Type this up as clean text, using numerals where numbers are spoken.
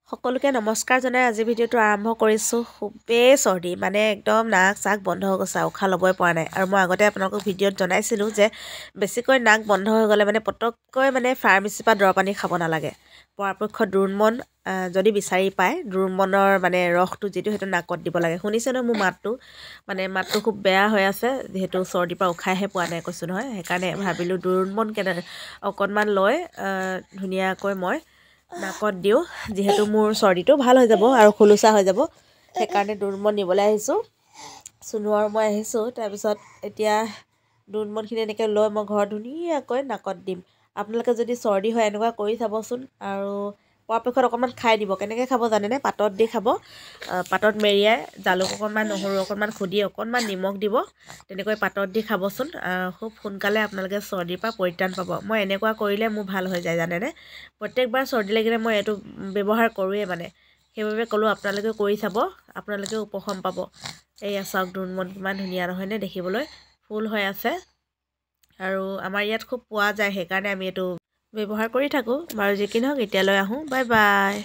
সকলোকে নমস্কাৰ জনাই আজি ভিডিঅ'টো আৰম্ভ কৰিছোঁ। খুবেই চৰ্দি মানে একদম নাক চাক বন্ধ হৈ গৈছে, উশাহ ল'বই পৰা নাই। আৰু মই আগতে আপোনালোকক ভিডিঅ'ত জনাইছিলোঁ যে বেছিকৈ নাক বন্ধ হৈ গ'লে মানে পটককৈ ফাৰ্মাচীৰ পৰা দৰৱ পানী খাব নালাগে। পৰাপক্ষত দ্ৰুমবন যদি বিচাৰি পায়, দ্ৰুমবনৰ ৰসটো যিটো সেইটো নাকত দিব লাগে। শুনিছে নহয় মোৰ মাতটো খুব বেয়া হৈ আছে, যিহেতু চৰ্দিৰ পৰা উশাহহে পোৱা নাই কৈছোঁ নহয়। সেইকাৰণে ভাবিলোঁ দ্ৰুমবন অকণমান লৈ ধুনীয়াকৈ মই নাকত দিওঁ, যিহেতু মোৰ চৰ্দিটো ভাল হৈ যাব আৰু খোলোচা হৈ যাব। সেইকাৰণে দ্ৰুমবন নিবলৈ আহিছোঁ। চুনু আৰু মই আহিছোঁ। তাৰপিছত এতিয়া দ্ৰুমবনখিনি এনেকৈ লৈ মই ঘৰত ধুনীয়াকৈ নাকত দিম। আপোনালোকে যদি চৰ্দি হয় এনেকুৱা কৰি চাবচোন। আৰু পৰাপক্ষত অকণমান খাই দিব। কেনেকৈ খাব জানেনে? পাতত দি খাব। পাতত মেৰিয়াই জালুক অকণমান, নহৰু অকণমান খুদি অকণমান নিমখ দিব, তেনেকৈ পাতত দি খাবচোন। খুব সোনকালে আপোনালোকে চৰ্দিৰ পৰা পৰিত্ৰাণ পাব। মই এনেকুৱা কৰিলে মোৰ ভাল হৈ যায় জানেনে। প্ৰত্যেকবাৰ চৰ্দি লাগিলে মই এইটো ব্যৱহাৰ কৰোঁৱেই সেইবাবে ক'লোঁ আপোনালোকেও কৰি চাব, আপোনালোকেও উপশম পাব। এয়া চাওক দ্ৰুমবন কিমান ধুনীয়া নহয়নে দেখিবলৈ, ফুল হৈ আছে। আৰু আমাৰ ইয়াত খুব পোৱা যায়, সেইকাৰণে আমি এইটো ব্যৱহাৰ কৰি থাকোঁ। বাৰু যি কি নহওক, এতিয়ালৈ আহোঁ, বাই বাই।